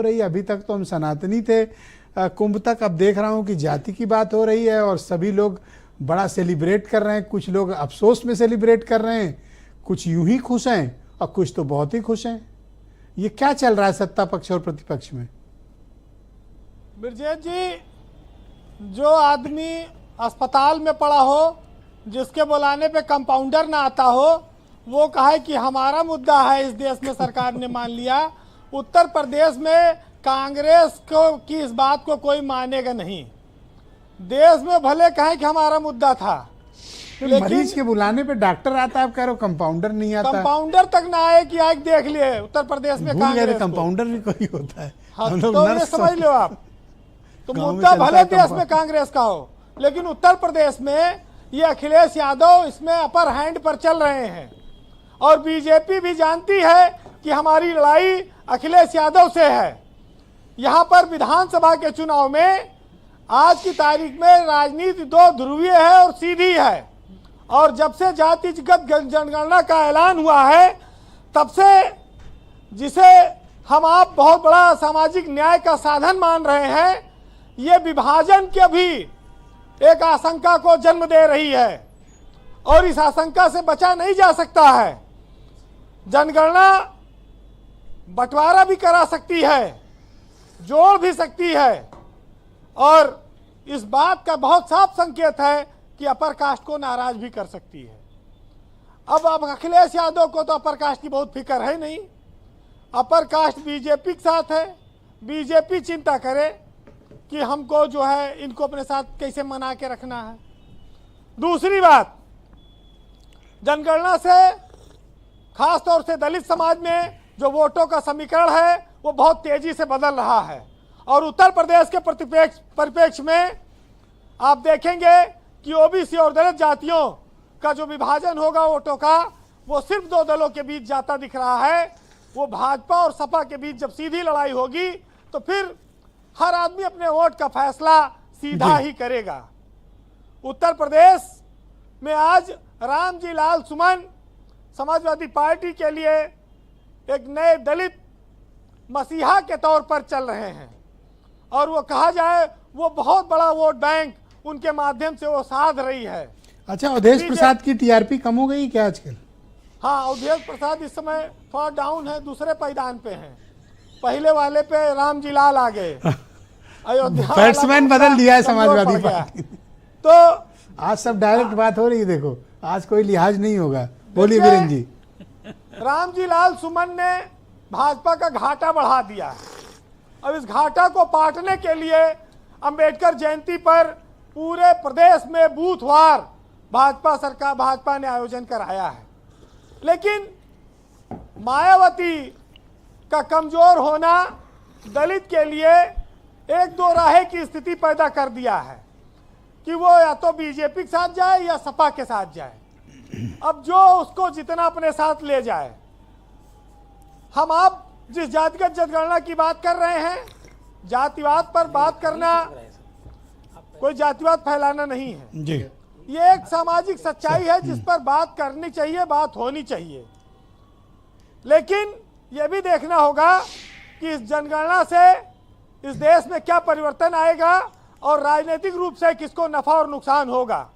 हो रही है। अभी तक तो हम सनातनी थे कुंभ तक, अब देख रहा हूँ कि जाति की बात हो रही है और सभी लोग बड़ा सेलिब्रेट कर रहे हैं। कुछ लोग अफसोस में सेलिब्रेट कर रहे हैं, कुछ यूं ही खुश हैं और कुछ तो बहुत ही खुश हैं। ये क्या चल रहा है सत्ता पक्ष और प्रतिपक्ष में? ब्रजेश जी, जो आदमी अस्पताल में पड़ा हो, जिसके बुलाने पे कंपाउंडर ना आता हो, वो कहे कि हमारा मुद्दा है इस देश में, सरकार ने मान लिया। उत्तर प्रदेश में कांग्रेस को की इस बात को कोई मानेगा नहीं। देश में भले कहें कि हमारा मुद्दा था, लेकिन मरीज के बुलाने पे डॉक्टर आता है, आप कह रहे हो कंपाउंडर नहीं आता। कंपाउंडर तक ना आए कि आज देख लिए उत्तर प्रदेश में कांग्रेस कंपाउंडर भी कोई होता है। हाँ, तो ये समझ लो आप। तो मुद्दा भले देश में कांग्रेस का हो, लेकिन उत्तर प्रदेश में ये अखिलेश यादव इसमें अपर हैंड पर चल रहे हैं। और बीजेपी भी जानती है कि हमारी लड़ाई अखिलेश यादव से है। यहाँ पर विधानसभा के चुनाव में आज की तारीख में राजनीति दो ध्रुवीय है और सीधी है। और जब से जातिगत जनगणना का ऐलान हुआ है, तब से जिसे हम आप बहुत बड़ा सामाजिक न्याय का साधन मान रहे हैं, ये विभाजन के भी एक आशंका को जन्म दे रही है और इस आशंका से बचा नहीं जा सकता है। जनगणना बंटवारा भी करा सकती है, जोड़ भी सकती है, और इस बात का बहुत साफ संकेत है कि अपर कास्ट को नाराज भी कर सकती है। अब अखिलेश यादव को तो अपर कास्ट की बहुत फिक्र है नहीं। अपर कास्ट बीजेपी के साथ है। बीजेपी चिंता करे कि हमको जो है इनको अपने साथ कैसे मना के रखना है। दूसरी बात, जनगणना से खास तौर से दलित समाज में जो वोटों का समीकरण है वो बहुत तेजी से बदल रहा है। और उत्तर प्रदेश के परिप्रेक्ष्य में आप देखेंगे कि ओबीसी और दलित जातियों का जो विभाजन होगा वोटों का, वो सिर्फ दो दलों के बीच जाता दिख रहा है। वो भाजपा और सपा के बीच जब सीधी लड़ाई होगी तो फिर हर आदमी अपने वोट का फैसला सीधा ही करेगा। उत्तर प्रदेश में आज रामजी लाल सुमन समाजवादी पार्टी के लिए एक नए दलित मसीहा के तौर पर चल रहे हैं और वो कहा जाए वो बहुत बड़ा वोट बैंक उनके माध्यम से वो साध रही है। अच्छा, अवधेश प्रसाद की टीआरपी कम हो गई क्या आजकल? हाँ, अवधेश प्रसाद इस समय थोड़ा डाउन है, दूसरे पायदान पे हैं। पहले वाले पे रामजी लाल आ गए। अयोध्या बैट्समैन बदल दिया है समाजवादी पार्टी। तो आज सब डायरेक्ट बात हो रही है, देखो आज कोई लिहाज नहीं होगा। बोलिए वीरेंद्र जी। रामजी लाल सुमन ने भाजपा का घाटा बढ़ा दिया है। अब इस घाटा को पाटने के लिए अंबेडकर जयंती पर पूरे प्रदेश में बूथवार भाजपा ने आयोजन कराया है। लेकिन मायावती का कमजोर होना दलित के लिए एक दो राहे की स्थिति पैदा कर दिया है कि वो या तो बीजेपी के साथ जाए या सपा के साथ जाए। अब जो उसको जितना अपने साथ ले जाए। हम आप जिस जातिगत जनगणना की बात कर रहे हैं, जातिवाद पर बात करना कोई जातिवाद फैलाना नहीं है जी। ये एक सामाजिक सच्चाई है जिस पर बात करनी चाहिए, बात होनी चाहिए। लेकिन यह भी देखना होगा कि इस जनगणना से इस देश में क्या परिवर्तन आएगा और राजनीतिक रूप से किसको नफा और नुकसान होगा।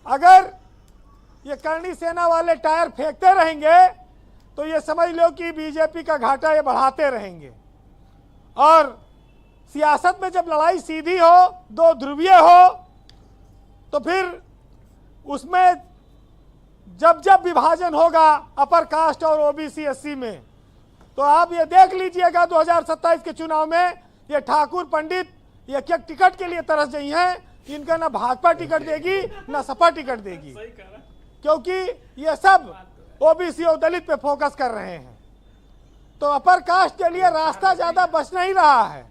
अगर ये करणी सेना वाले टायर फेंकते रहेंगे तो ये समझ लो कि बीजेपी का घाटा ये बढ़ाते रहेंगे। और सियासत में जब लड़ाई सीधी हो, दो ध्रुवीय हो, तो फिर उसमें जब जब विभाजन होगा अपर कास्ट और ओबीसी एससी में, तो आप ये देख लीजिएगा 2027 के चुनाव में ये ठाकुर पंडित ये क्या टिकट के लिए तरस गई हैं। इनका ना भाजपा टिकट देगी ना सपा टिकट देगी, क्योंकि ये सब ओबीसी और दलित पे फोकस कर रहे हैं। तो अपर कास्ट के लिए रास्ता ज्यादा बच नहीं रहा है।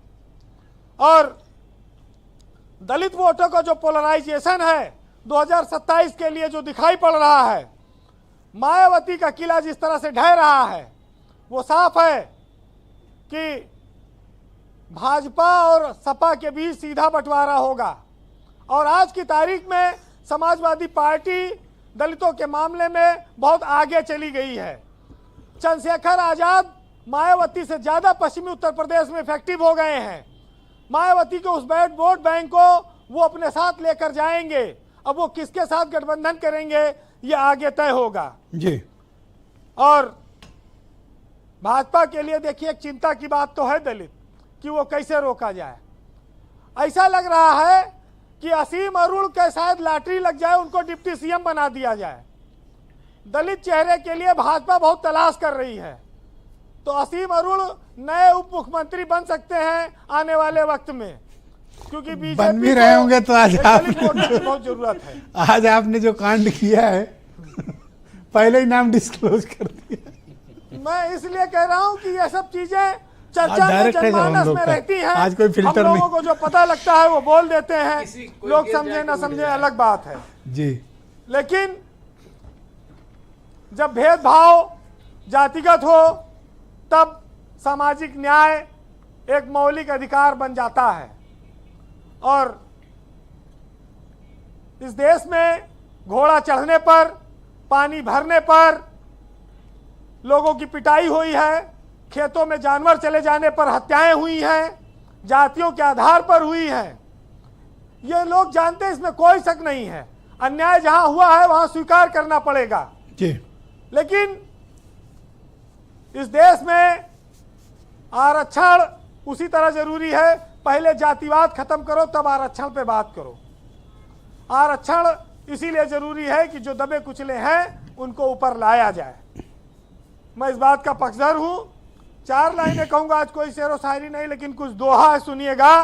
और दलित वोटों का जो पोलराइजेशन है 2027 के लिए जो दिखाई पड़ रहा है, मायावती का किला जिस तरह से ढह रहा है, वो साफ है कि भाजपा और सपा के बीच सीधा बंटवारा होगा। और आज की तारीख में समाजवादी पार्टी दलितों के मामले में बहुत आगे चली गई है। चंद्रशेखर आजाद मायावती से ज्यादा पश्चिमी उत्तर प्रदेश में इफेक्टिव हो गए हैं। मायावती के उस वोट बैंक को वो अपने साथ लेकर जाएंगे। अब वो किसके साथ गठबंधन करेंगे ये आगे तय होगा जी। और भाजपा के लिए देखिए एक चिंता की बात तो है दलित कि वो कैसे रोका जाए। ऐसा लग रहा है कि असीम अरुण के शायद लॉटरी लग जाए, उनको डिप्टी सीएम बना दिया जाए। दलित चेहरे के लिए भाजपा बहुत तलाश कर रही है, तो असीम अरुण नए उप मुख्यमंत्री बन सकते हैं आने वाले वक्त में, क्योंकि बीजेपी बन भी रहे होंगे तो आज दलित वोटर की बहुत जरूरत है। आज आपने जो कांड किया है पहले ही नाम डिस्क्लोज कर दिया। मैं इसलिए कह रहा हूं कि ये सब चीजें चर्चा में जनमानस में रहती हैं। आज कोई फिल्टर हम नहीं। लोगों को जो पता लगता है वो बोल देते हैं, लोग समझे ना समझे अलग बात है जी। लेकिन जब भेदभाव जातिगत हो तब सामाजिक न्याय एक मौलिक अधिकार बन जाता है। और इस देश में घोड़ा चढ़ने पर, पानी भरने पर लोगों की पिटाई हुई है, खेतों में जानवर चले जाने पर हत्याएं हुई हैं, जातियों के आधार पर हुई हैं। ये लोग जानते हैं, इसमें कोई शक नहीं है। अन्याय जहां हुआ है वहां स्वीकार करना पड़ेगा जी। लेकिन इस देश में आरक्षण उसी तरह जरूरी है। पहले जातिवाद खत्म करो तब आरक्षण पे बात करो। आरक्षण इसीलिए जरूरी है कि जो दबे कुचले हैं उनको ऊपर लाया जाए। मैं इस बात का पक्षधर हूं। 4 लाइनें कहूंगा, आज कोई शेरो शायरी नहीं, लेकिन कुछ दोहा है, सुनिएगा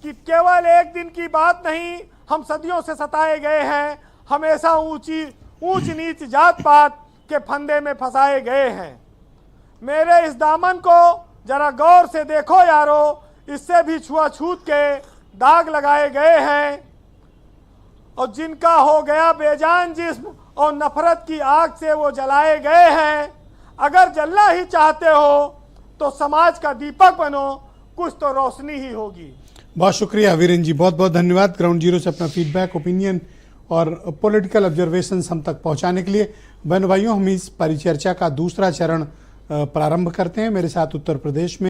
कि केवल एक दिन की बात नहीं, हम सदियों से सताए गए हैं, हमेशा ऊंच नीच जात पात के फंदे में फंसाए गए हैं। मेरे इस दामन को जरा गौर से देखो यारो, इससे भी छुआछूत के दाग लगाए गए हैं। और जिनका हो गया बेजान जिस्म और नफरत की आग से वो जलाए गए हैं। अगर जलना ही चाहते हो तो समाज का दीपक बनो, कुछ तो रोशनी ही होगी। बहुत शुक्रिया वीरेन जी, बहुत बहुत धन्यवाद ग्राउंड जीरो से अपना फीडबैक, ओपिनियन और पॉलिटिकल ऑब्जर्वेशंस हम तक पहुंचाने के लिए। बहन भाइयों, हम इस परिचर्चा का दूसरा चरण प्रारंभ करते हैं। मेरे साथ उत्तर प्रदेश में